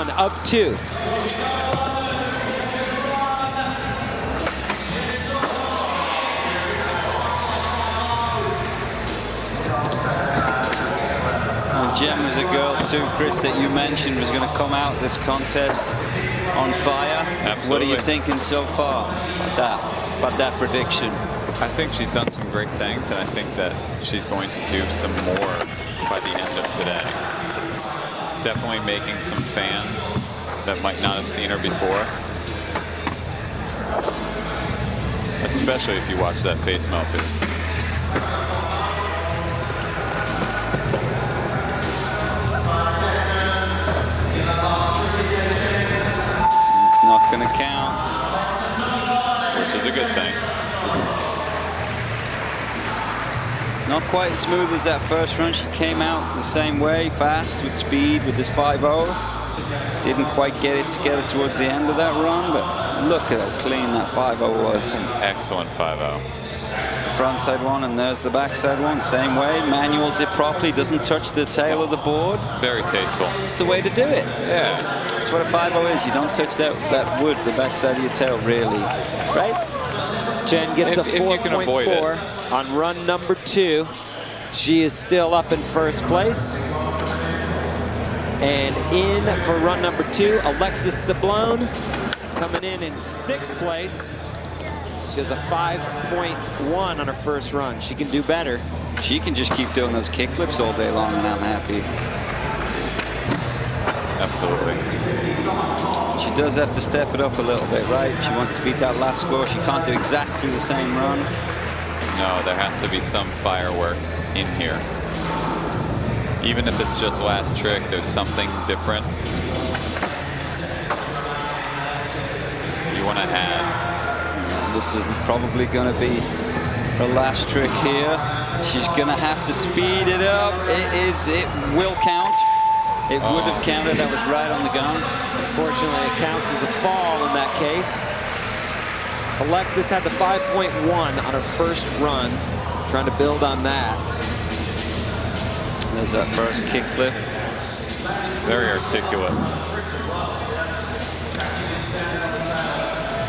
1 of 2. Jem was a girl too, Chris, that you mentioned was going to come out this contest on fire. Absolutely. What are you thinking so far about that prediction? I think she's done some great things, and I think that she's going to do some more by the end of today. Definitely making some fans that might not have seen her before. Especially if you watch that face melters. It's not going to count. Which is a good thing. Not quite as smooth as that first run. She came out the same way, fast, with speed, with this 5-0. Didn't quite get it together towards the end of that run, but look at how clean that 5-0 was. An excellent 5-0. The front side one, and there's the backside one. Same way, manuals it properly, doesn't touch the tail of the board. Very tasteful. It's the way to do it. Yeah. That's what a 5-0 is. You don't touch that wood, the backside of your tail, really. Right? Jen gets the If you can avoid it. 4.4 on run number 2. She is still up in first place. And in for run number 2, Alexis Sablone coming in 6th place. She does a 5.1 on her first run. She can do better. She can just keep doing those kick flips all day long, and I'm happy. Absolutely. She does have to step it up a little bit, right? She wants to beat that last score. She can't do exactly the same run. No, there has to be some firework in here. Even if it's just last trick, there's something different you want to add. This is probably going to be her last trick here. She's going to have to speed it up. It will count. It would have counted. That was right on the gun. Unfortunately, it counts as a fall in that case. Alexis had the 5.1 on her first run. Trying to build on that. There's that first kick flip. Very articulate.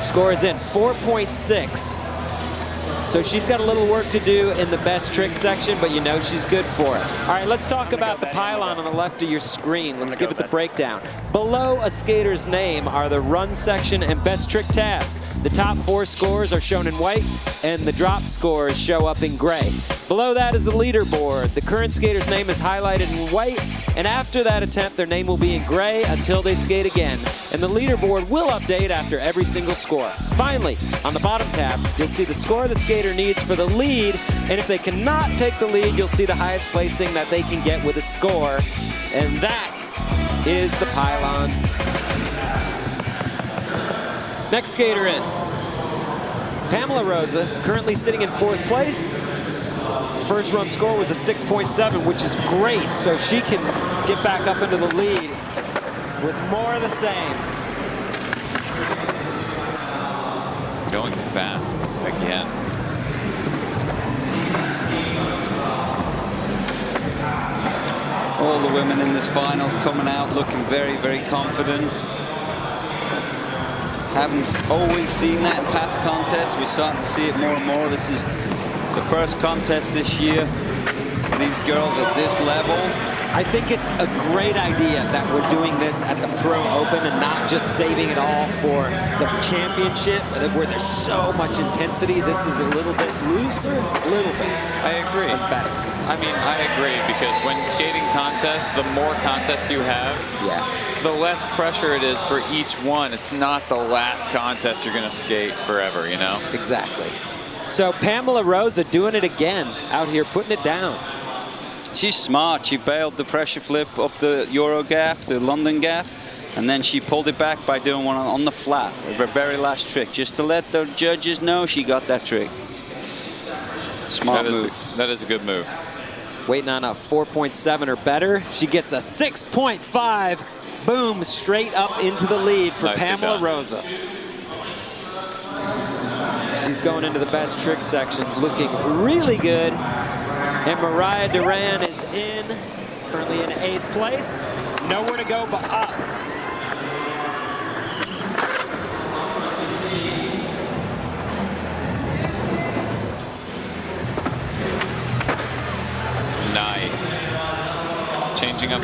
Score is in 4.6. So she's got a little work to do in the best trick section, but you know she's good for it. All right, let's talk about the pylon on the left of your screen. Let's give it the breakdown. Below a skater's name are the run section and best trick tabs. The top 4 scores are shown in white, and the drop scores show up in gray. Below that is the leaderboard. The current skater's name is highlighted in white, and after that attempt, their name will be in gray until they skate again. And the leaderboard will update after every single score. Finally, on the bottom tab, you'll see the score the skater needs for the lead, and if they cannot take the lead, you'll see the highest placing that they can get with a score, and that is the pylon. Next skater in, Pamela Rosa, currently sitting in 4th place. First run score was a 6.7, which is great, so she can get back up into the lead with more of the same. Going fast again. All the women in this finals coming out looking very, very confident. Haven't always seen that in past contests. We're starting to see it more and more. This is the first contest this year for these girls at this level. I think it's a great idea that we're doing this at the Pro Open and not just saving it all for the championship, where there's so much intensity. This is a little bit looser, a little bit. I agree. But better. I mean, I agree, because when skating contests, the more contests you have, the less pressure it is for each one. It's not the last contest you're going to skate forever, you know? Exactly. So Pamela Rosa doing it again out here, putting it down. She's smart. She bailed the pressure flip up the Euro gap, the London gap, and then she pulled it back by doing one on the flat, her very last trick, just to let the judges know she got that trick. Smart move. That is a good move. Waiting on a 4.7 or better. She gets a 6.5. Boom, straight up into the lead for Pamela Rosa. She's going into the best trick section, looking really good. And Mariah Duran is in, currently in 8th place. Nowhere to go but up.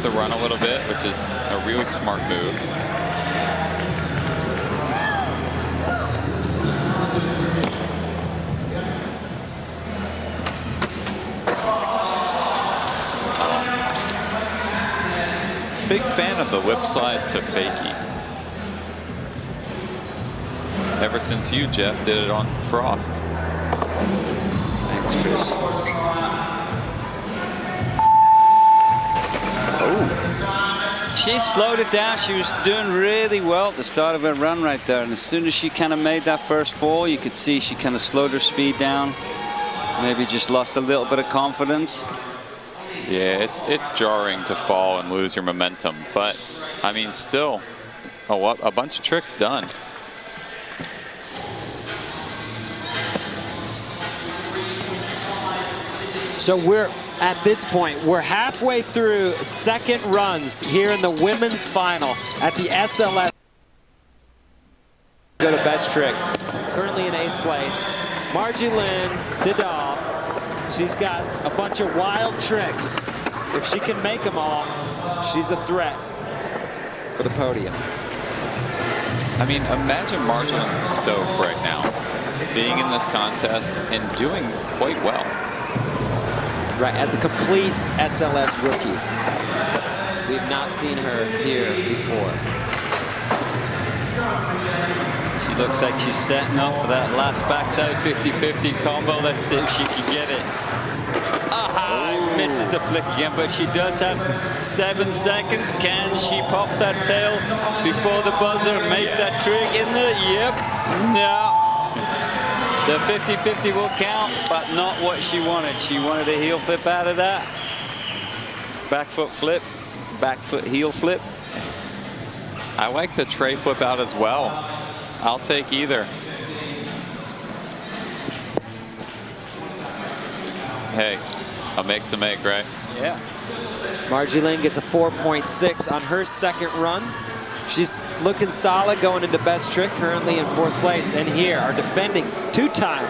the run a little bit, which is a really smart move. Big fan of the whip slide to fakie. Ever since you, Jeff, did it on Frost. Thanks, Chris. Oh. She slowed it down. She was doing really well at the start of her run right there. And as soon as she kind of made that first fall, you could see she kind of slowed her speed down. Maybe just lost a little bit of confidence. Yeah, it's jarring to fall and lose your momentum, but I mean, still, a bunch of tricks done. So we're at this point, we're halfway through second runs here in the women's final at the SLS. Go to best trick. Currently in 8th place, Margie Lynn Didal. She's got a bunch of wild tricks. If she can make them all, she's a threat for the podium. I mean, imagine Marjolaine Stokes right now being in this contest and doing quite well. Right, as a complete SLS rookie. We've not seen her here before. She looks like she's setting up for that last backside 50-50 combo. Let's see if she can get it. Misses the flick again, but she does have 7 seconds. Can she pop that tail before the buzzer and make that trick in the, yep, no. The 50-50 will count, but not what she wanted. She wanted a heel flip out of that. Back foot flip, back foot heel flip. I like the tray flip out as well. I'll take either. Hey, a make's a make, right? Yeah. Margie Lynn gets a 4.6 on her second run. She's looking solid going into best trick, currently in 4th place. And here, our defending 2-time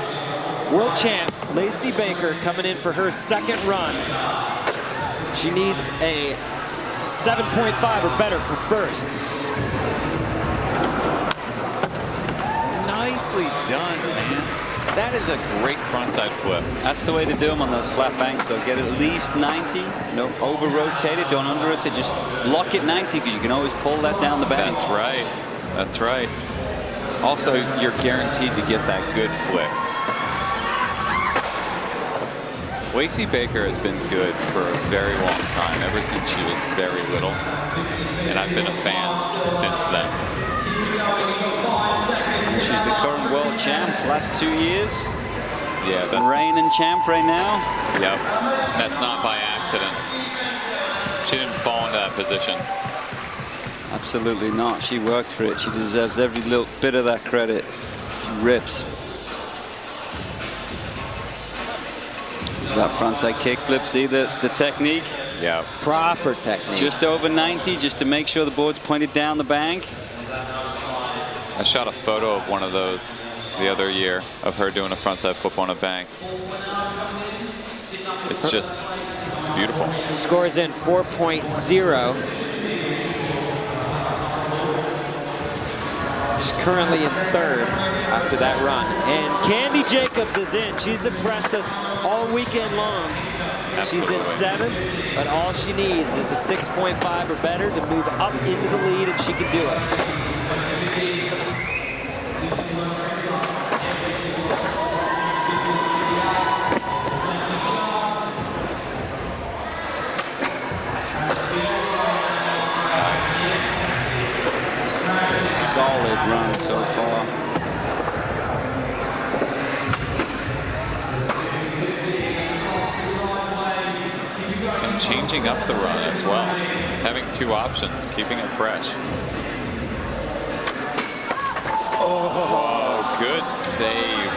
world champ, Lacey Baker, coming in for her second run. She needs a 7.5 or better for first. Nicely done, man. That is a great frontside flip. That's the way to do them on those flat banks, though. Get at least 90. No over-rotate it, don't under-rotate. Just lock it 90 because you can always pull that down the bank. That's right. That's right. Also, you're guaranteed to get that good flip. Lacey Baker has been good for a very long time, ever since she was very little. And I've been a fan since then. She's the current world champ, last 2 years. Yeah, that's Reigning champ right now. Yep, that's not by accident. She didn't fall into that position. Absolutely not. She worked for it. She deserves every little bit of that credit. She rips. That frontside kickflip, see the technique? Yeah. Proper technique. Just over 90, just to make sure the board's pointed down the bank. I shot a photo of one of those the other year of her doing a frontside flip on a bank. It's just, it's beautiful. Scores in 4.0. She's currently in 3rd after that run. And Candy Jacobs is in. She's impressed us all weekend long. Absolutely. She's in 7th, but all she needs is a 6.5 or better to move up into the lead, and she can do it. Solid run so far. And changing up the run as well. Having 2 options, keeping it fresh. Oh, good save.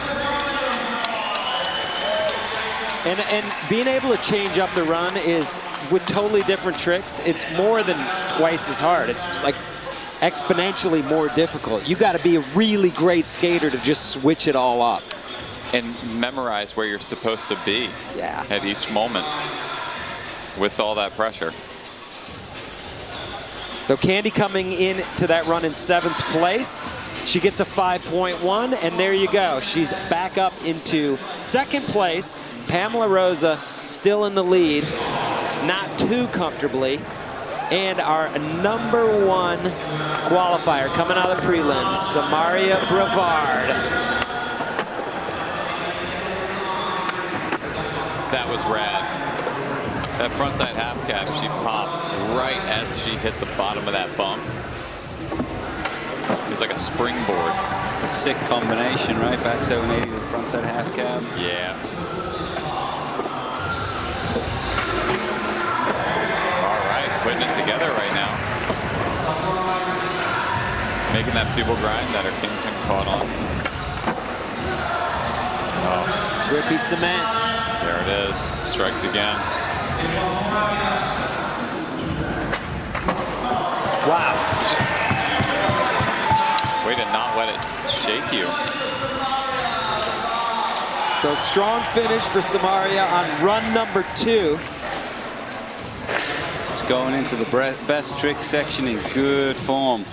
And being able to change up the run is, with totally different tricks, it's more than twice as hard. It's like exponentially more difficult. You got to be a really great skater to just switch it all up. And memorize where you're supposed to be Yeah. at each moment with all that pressure. So Candy coming in to that run in 7th place. She gets a 5.1, and there you go. She's back up into 2nd place. Pamela Rosa still in the lead, not too comfortably. And our #1 qualifier coming out of the prelims, Samaria Brevard. That was rad. That frontside half cab, she popped right as she hit the bottom of that bump. It was like a springboard. A sick combination, right? Back 780 with frontside half cab. Yeah. All right, putting it together right now. Making that feeble grind that her Kingston caught on. Oh, Grippy cement. there it is. Strikes again. Wow. Way to not let it shake you. So strong finish for Samaria on run #2. It's going into the best trick section in good form.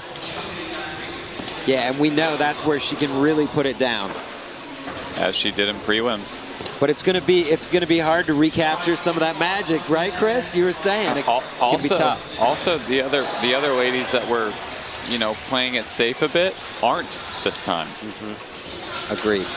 Yeah, and we know that's where she can really put it down. As she did in prelims. But it's gonna be hard to recapture some of that magic, right, Chris? You were saying it can be tough. Also, the other ladies that were, you know, playing it safe a bit aren't this time. Agreed.